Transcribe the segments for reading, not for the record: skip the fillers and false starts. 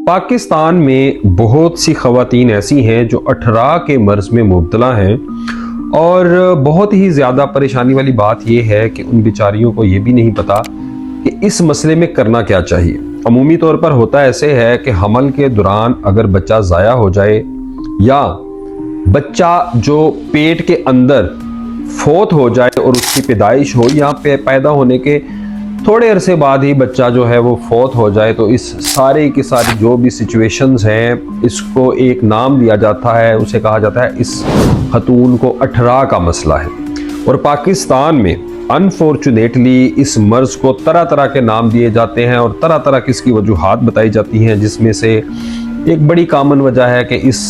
पाकिस्तान में बहुत सी ख़वातीन ऐसी हैं जो 18 के मर्ज़ में मुब्तला हैं और बहुत ही ज़्यादा परेशानी वाली बात यह है कि उन बेचारियों को ये भी नहीं पता कि इस मसले में करना क्या चाहिए। अमूमी तौर पर होता ऐसे है कि हमल के दौरान अगर बच्चा ज़ाया हो जाए या बच्चा जो पेट के अंदर फोत हो जाए और उसकी पैदाइश हो या पैदा होने के थोड़े अरसे बाद ही बच्चा जो है वो फोत हो जाए, तो इस सारी की सारी जो भी सिचुएशंस हैं इसको एक नाम दिया जाता है, उसे कहा जाता है इस खतून को 18 का मसला है। और पाकिस्तान में अनफॉर्चुनेटली इस मर्ज़ को तरह तरह के नाम दिए जाते हैं और तरह तरह की इसकी वजूहात बताई जाती हैं, जिसमें से एक बड़ी कामन वजह है कि इस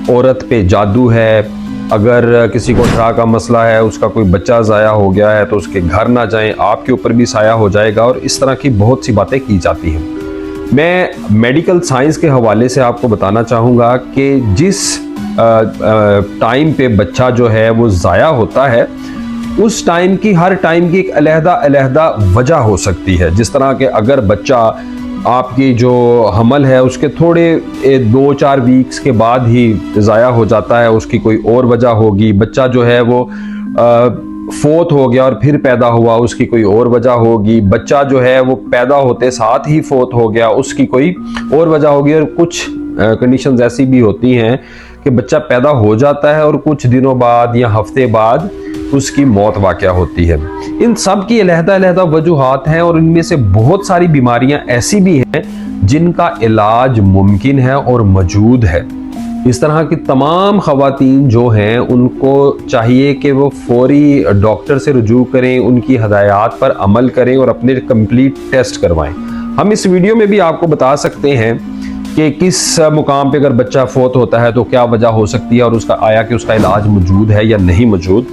औरत पे जादू है। अगर किसी को 18 का मसला है, उसका कोई बच्चा ज़ाया हो गया है तो उसके घर ना जाएं, आपके ऊपर भी साया हो जाएगा, और इस तरह की बहुत सी बातें की जाती हैं। मैं मेडिकल साइंस के हवाले से आपको बताना चाहूँगा कि जिस टाइम पे बच्चा जो है वो ज़ाया होता है, उस टाइम की हर टाइम की एक अलहदा वजह हो सकती है। जिस तरह के अगर बच्चा आपकी जो हमल है उसके थोड़े 2-4 वीक्स के बाद ही ज़ाया हो जाता है, उसकी कोई और वजह होगी। बच्चा जो है वो फोत हो गया और फिर पैदा हुआ, उसकी कोई और वजह होगी। बच्चा जो है वो पैदा होते साथ ही फोत हो गया, उसकी कोई और वजह होगी। और कुछ कंडीशंस ऐसी भी होती हैं कि बच्चा पैदा हो जाता है और कुछ दिनों बाद या हफ्ते बाद उसकी मौत वाक़या होती है। इन सब की अलहदा वजूहात हैं और इनमें से बहुत सारी बीमारियां ऐसी भी हैं जिनका इलाज मुमकिन है और मौजूद है। इस तरह की तमाम ख़वातीन जो हैं उनको चाहिए कि वो फौरी डॉक्टर से रुजू करें, उनकी हदायत पर अमल करें और अपने कंप्लीट टेस्ट करवाएं। हम इस वीडियो में भी आपको बता सकते हैं कि किस मुकाम पे अगर बच्चा फोत होता है तो क्या वजह हो सकती है और उसका इलाज मौजूद है या नहीं मौजूद।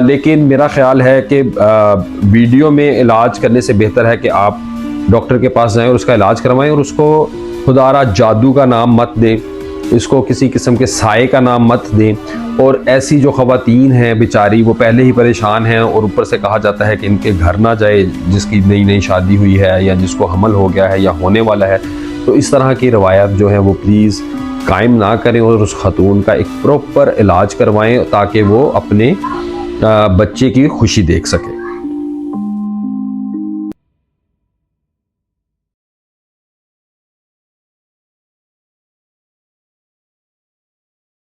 लेकिन मेरा ख्याल है कि वीडियो में इलाज करने से बेहतर है कि आप डॉक्टर के पास जाएं और उसका इलाज करवाएं, और उसको खुदारा जादू का नाम मत दें, इसको किसी किस्म के साए का नाम मत दें। और ऐसी जो ख़वातीन हैं बेचारी, वो पहले ही परेशान हैं और ऊपर से कहा जाता है कि इनके घर ना जाए जिसकी नई शादी हुई है या जिसको हमल हो गया है या होने वाला है। तो इस तरह की रवायत जो है वो प्लीज़ कायम ना करें और उस खतून का एक प्रॉपर इलाज करवाएं ताकि वो अपने बच्चे की खुशी देख सके।